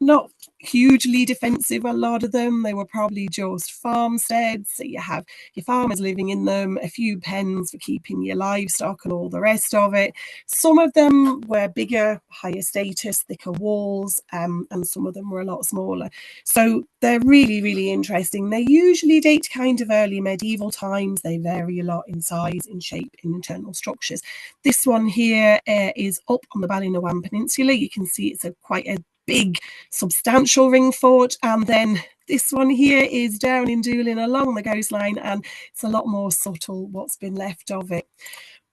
not hugely defensive, a lot of them. They were probably just farmsteads. So you have your farmers living in them, a few pens for keeping your livestock and all the rest of it. Some of them were bigger, higher status, thicker walls, and some of them were a lot smaller. So they're really, really interesting. They usually date kind of early medieval times. They vary a lot in size, in shape, in internal structures. This one here is up on the Ballinawan Peninsula. You can see it's quite a big, substantial ring fort. And then this one here is down in Doolin along the coastline, and it's a lot more subtle what's been left of it.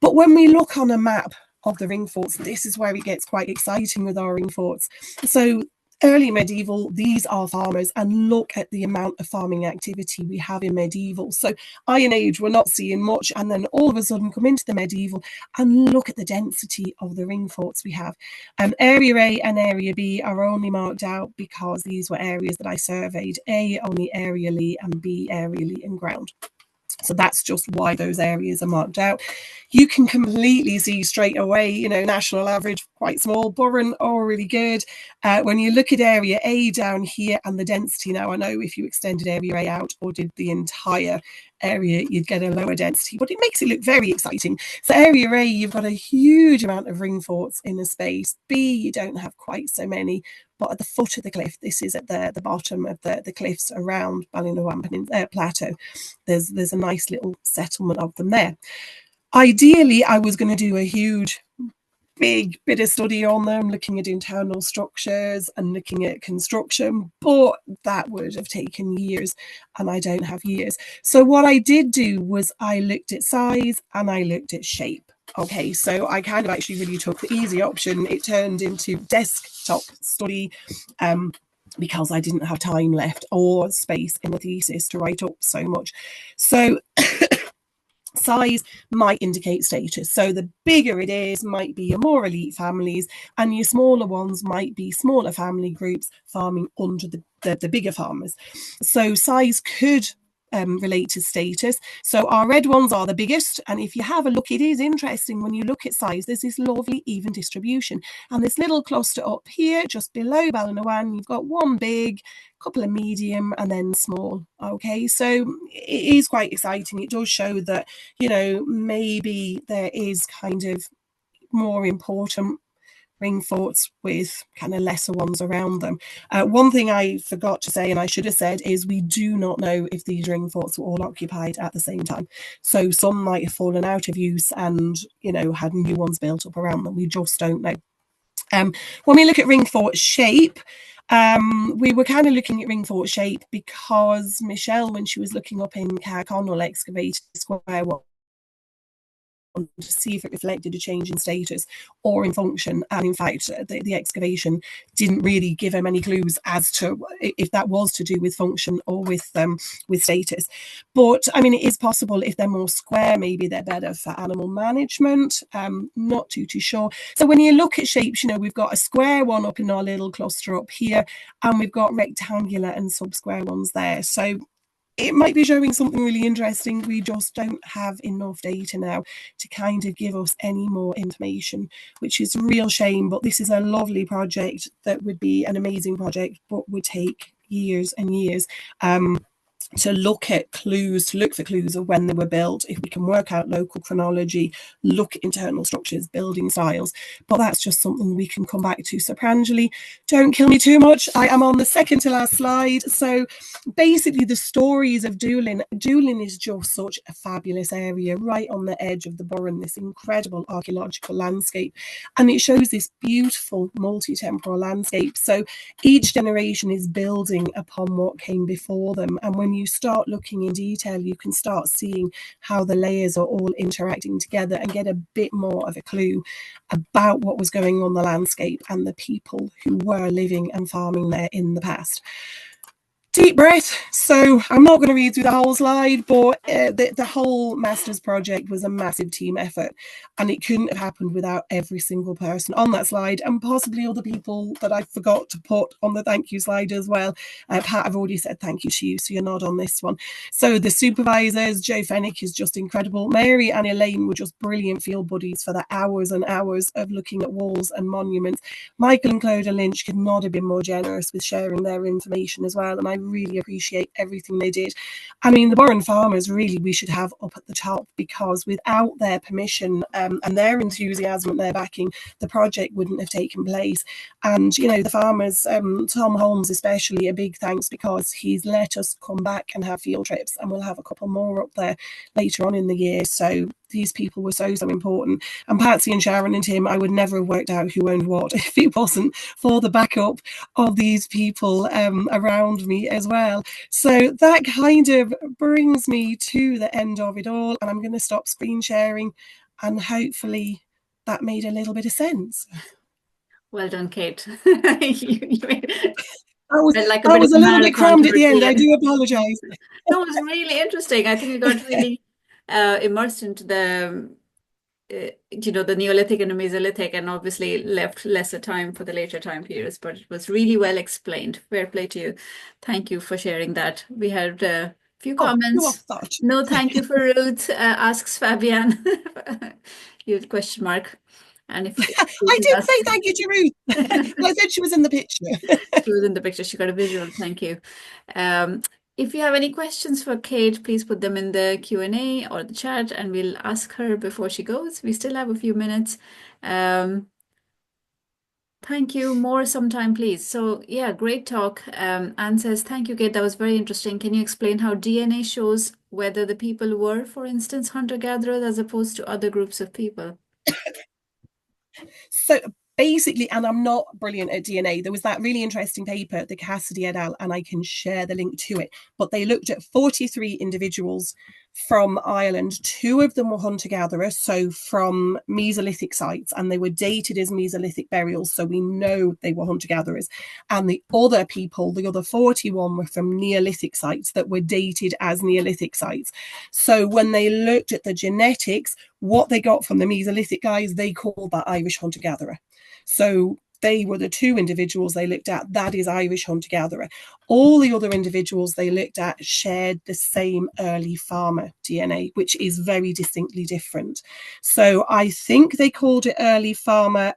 But when we look on a map of the ring forts, this is where it gets quite exciting with our ring forts. So early medieval, these are farmers, and look at the amount of farming activity we have in medieval. So Iron Age, we're not seeing much, and then all of a sudden come into the medieval and look at the density of the ring forts we have. Area A and Area B are only marked out because these were areas that I surveyed. A only aerially and B aerially in ground. So that's just why those areas are marked out. You can completely see straight away, you know, national average quite small. Burren, oh, really good. When you look at area A down here and the density now, I know if you extended area A out or did the entire area, you'd get a lower density, but it makes it look very exciting. So area A, you've got a huge amount of ring forts in a space. B, you don't have quite so many, but at the foot of the cliff, this is at the bottom of the cliffs around Ballinawan Plateau, there's a nice little settlement of them there. Ideally, I was going to do a huge big bit of study on them, looking at internal structures and looking at construction, but that would have taken years and I don't have years. So what I did do was I looked at size and I looked at shape. Okay, so I kind of actually really took the easy option. It turned into desktop study because I didn't have time left or space in the thesis to write up so much. So size might indicate status. So the bigger it is might be your more elite families, and your smaller ones might be smaller family groups farming under the bigger farmers. So size could relate to status. So our red ones are the biggest, and if you have a look, it is interesting when you look at size, there's this lovely even distribution, and this little cluster up here just below Ballinawan, you've got one big, couple of medium, and then small. Okay, so it is quite exciting. It does show that, you know, maybe there is kind of more important ring forts with kind of lesser ones around them. One thing I forgot to say, and I should have said, is we do not know if these ring forts were all occupied at the same time. So some might have fallen out of use and, you know, had new ones built up around them. We just don't know. When we look at ring fort shape, we were kind of looking at ring fort shape because Michelle, when she was looking up in Carconnell, excavated square one to see if it reflected a change in status or in function, and in fact the excavation didn't really give him any clues as to if that was to do with function or with status. But I mean, it is possible if they're more square, maybe they're better for animal management. Not too sure. So when you look at shapes, you know, we've got a square one up in our little cluster up here, and we've got rectangular and sub-square ones there. So it might be showing something really interesting. We just don't have enough data now to kind of give us any more information, which is a real shame. But this is a lovely project that would be an amazing project, but would take years and years. To look at clues, to look for clues of when they were built, if we can work out local chronology, look at internal structures, building styles. But that's just something we can come back to. So Pranjali, don't kill me too much. I am on the second to last slide. So basically the stories of Doolin. Doolin is just such a fabulous area right on the edge of the Burren, this incredible archaeological landscape. And it shows this beautiful multi-temporal landscape. So each generation is building upon what came before them. And when you start looking in detail, you can start seeing how the layers are all interacting together and get a bit more of a clue about what was going on the landscape and the people who were living and farming there in the past. Deep breath. So I'm not going to read through the whole slide, but the whole master's project was a massive team effort, and it couldn't have happened without every single person on that slide, and possibly other people that I forgot to put on the thank you slide as well. Pat, I've already said thank you to you, so you're not on this one. So the supervisors, Joe Fennick is just incredible. Mary and Elaine were just brilliant field buddies for the hours and hours of looking at walls and monuments. Michael and Clodagh Lynch could not have been more generous with sharing their information as well, and I really appreciate everything they did. I mean, the Burren farmers really we should have up at the top, because without their permission and their enthusiasm and their backing, the project wouldn't have taken place. And, you know, the farmers, Tom Holmes especially, a big thanks, because he's let us come back and have field trips, and we'll have a couple more up there later on in the year. So these people were so important. And Patsy and Sharon and Tim, I would never have worked out who owned what if it wasn't for the backup of these people around me as well. So that kind of brings me to the end of it all, and I'm going to stop screen sharing, and hopefully that made a little bit of sense. Well done, Kate. I was a little bit crammed at the end. I do apologize. That was really interesting. I think we got really immersed into the the Neolithic and the Mesolithic, and obviously left lesser time for the later time periods, but it was really well explained. Fair play to you. Thank you for sharing that. We had a few comments. No, thank you for Ruth, asks Fabian. You question mark. And if I did say thank you to Ruth. I said she was in the picture. she was in the picture, she got a visual. Thank you. If you have any questions for Kate, please put them in the Q&A or the chat, and we'll ask her before she goes. We still have a few minutes. Thank you. More sometime, please. So, yeah, great talk. Anne says, thank you, Kate. That was very interesting. Can you explain how DNA shows whether the people were, for instance, hunter-gatherers as opposed to other groups of people? So basically, and I'm not brilliant at DNA, there was that really interesting paper, the Cassidy et al., and I can share the link to it. But they looked at 43 individuals from Ireland. 2 of them were hunter-gatherers, so from Mesolithic sites, and they were dated as Mesolithic burials, so we know they were hunter-gatherers. And the other people, the other 41, were from Neolithic sites that were dated as Neolithic sites. So when they looked at the genetics, what they got from the Mesolithic guys, they called that Irish hunter-gatherer. So they were the 2 individuals they looked at. That is Irish hunter-gatherer. All the other individuals they looked at shared the same early farmer DNA, which is very distinctly different. So I think they called it early farmer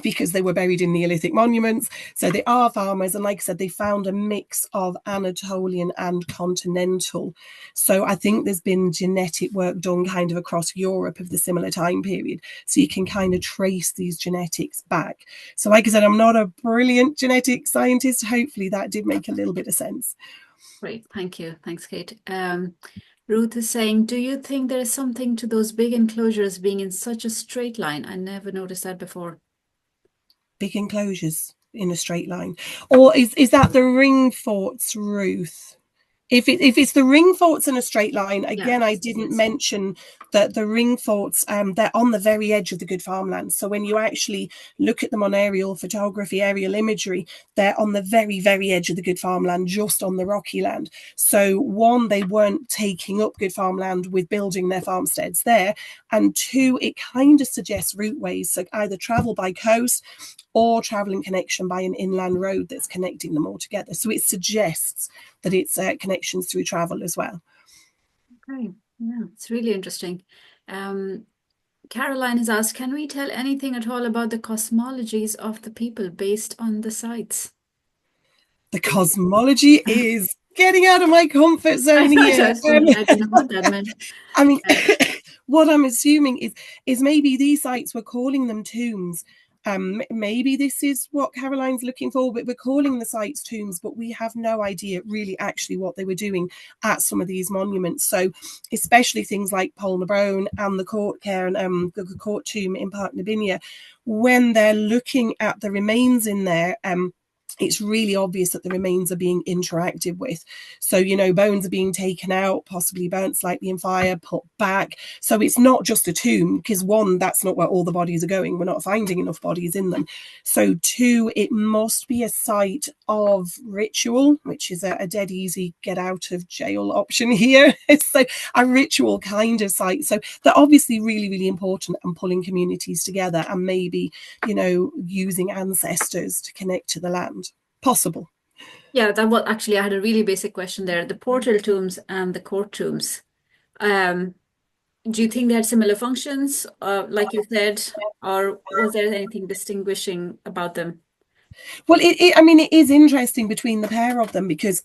because they were buried in Neolithic monuments. So they are farmers. And like I said, they found a mix of Anatolian and continental. So I think there's been genetic work done kind of across Europe of the similar time period. So you can kind of trace these genetics back. So like I said, I'm not a brilliant genetic scientist. Hopefully that did make a little bit of sense. Great. Thank you. Thanks, Kate. Ruth is saying, do you think there is something to those big enclosures being in such a straight line? I never noticed that before. Big enclosures in a straight line, or is that the ring forts, Ruth? If it's the ring forts in a straight line, again, I didn't mention that the ring forts, they're on the very edge of the good farmland. So when you actually look at them on aerial photography, aerial imagery, they're on the very, very edge of the good farmland, just on the rocky land. So 1, they weren't taking up good farmland with building their farmsteads there. And 2, it kind of suggests routeways. So either travel by coast or traveling connection by an inland road that's connecting them all together. So it suggests that it's connections through travel as well. Okay, yeah, it's really interesting. Caroline has asked, can we tell anything at all about the cosmologies of the people based on the sites? The cosmology is getting out of my comfort zone here. I don't know what that meant. I mean, what I'm assuming is maybe these sites were calling them tombs. Maybe this is what Caroline's looking for, but we're calling the sites tombs, but we have no idea really actually what they were doing at some of these monuments. So especially things like Polnabrone and the court cairn, the court tomb in Park Nabinia, when they're looking at the remains in there, it's really obvious that the remains are being interacted with. So, bones are being taken out, possibly burnt slightly in fire, put back. So it's not just a tomb, because 1, that's not where all the bodies are going. We're not finding enough bodies in them. So 2, it must be a site of ritual, which is a dead easy get out of jail option here. So a ritual kind of site. So they're obviously really, really important and pulling communities together, and maybe, using ancestors to connect to the land. Possible. Yeah, that was actually, I had a really basic question there. The portal tombs and the court tombs. Do you think they had similar functions, like you said, or was there anything distinguishing about them? Well, it is interesting between the pair of them, because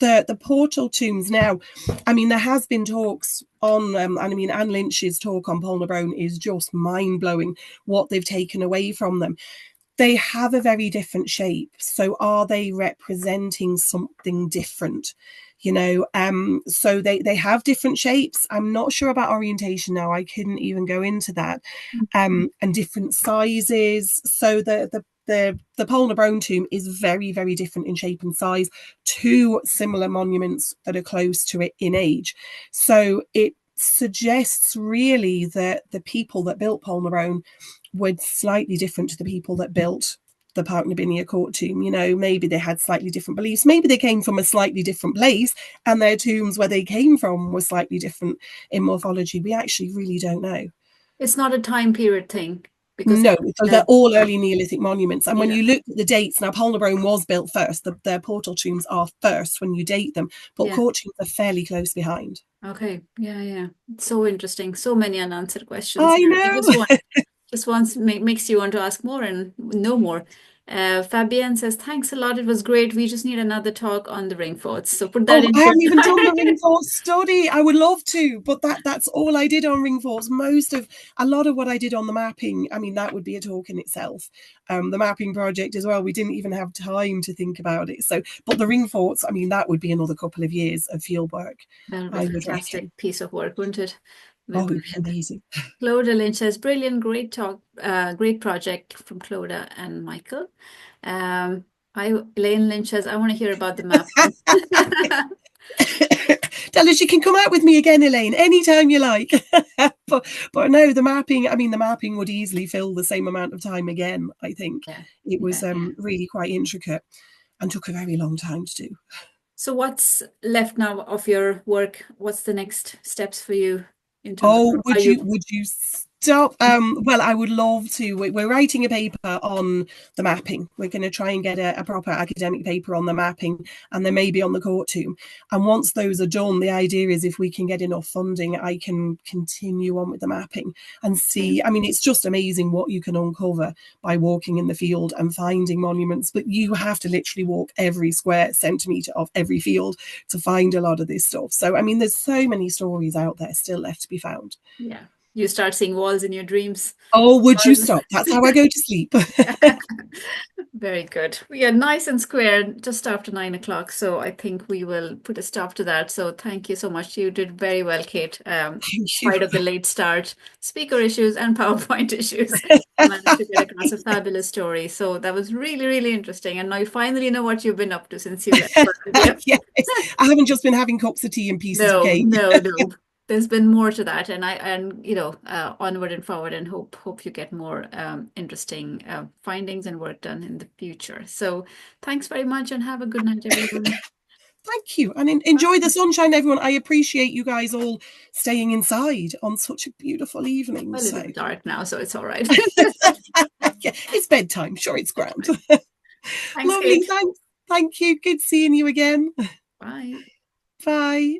the portal tombs now, there has been talks on, Anne Lynch's talk on Polnabrone is just mind-blowing, what they've taken away from them. They have a very different shape. So are they representing something different? So they have different shapes. I'm not sure about orientation now. I couldn't even go into that. And different sizes. So the Polnabrone tomb is very, very different in shape and size to similar monuments that are close to it in age. So it suggests really that the people that built Polnabrone were slightly different to the people that built the Park Nabinia court tomb. Maybe they had slightly different beliefs. Maybe they came from a slightly different place, and their tombs where they came from were slightly different in morphology. We actually really don't know. It's not a time period thing. Because no, so they're all early Neolithic monuments. And when you look at the dates, now Polnabrone was built first. The portal tombs are first when you date them, but court tombs are fairly close behind. Okay, yeah. It's so interesting. So many unanswered questions. I know. just wants makes you want to ask more and know more. Fabienne says, thanks a lot. It was great. We just need another talk on the ring forts. So put that Oh, in I your haven't even done the ring fort study. I would love to, but that's all I did on ring forts. A lot of what I did on the mapping, I mean, that would be a talk in itself. The mapping project as well, we didn't even have time to think about it. So, but the ring forts, I mean, that would be another couple of years of field work, That would be a I would fantastic reckon. piece of work, wouldn't it? Would be Oh, it would be brilliant. amazing. Clodagh Lynch says, brilliant, great talk, great project from Clodagh and Michael. Elaine Lynch says, I want to hear about the mapping. Tell us you can come out with me again, Elaine, anytime you like. but no, the mapping, I mean, the mapping would easily fill the same amount of time again, I think. Yeah, It was yeah. really quite intricate and took a very long time to do. So what's left now of your work? What's the next steps for you in terms of, Oh, are you? would you stop? Well, I would love to. We're writing a paper on the mapping. We're going to try and get a proper academic paper on the mapping, and then maybe on the court tomb. And once those are done, the idea is if we can get enough funding, I can continue on with the mapping and see. I mean, it's just amazing what you can uncover by walking in the field and finding monuments. But you have to literally walk every square centimetre of every field to find a lot of this stuff. So, I mean, there's so many stories out there still left to be found. Yeah. You start seeing walls in your dreams. Oh, would you stop? That's how I go to sleep. Very good. We are nice and square just after 9 o'clock, so I think we will put a stop to that. So thank you so much. You did very well, Kate. Thank you. Spite of the late start, speaker issues and PowerPoint issues, you managed to get across a fabulous story. So that was really, really interesting. And now you finally know what you've been up to since you left. Yes, I haven't just been having cups of tea and pieces of No, cake. no, no. There's been more to that, and onward and forward, and hope you get more interesting findings and work done in the future. So, thanks very much, and have a good night, everyone. Thank you, and enjoy the sunshine, everyone. I appreciate you guys all staying inside on such a beautiful evening. Well, it's So, a bit dark now, so it's all right. yeah, it's bedtime. Sure, it's grand. Thanks, Lovely. Kate. Thanks. Thank you. Good seeing you again. Bye. Bye.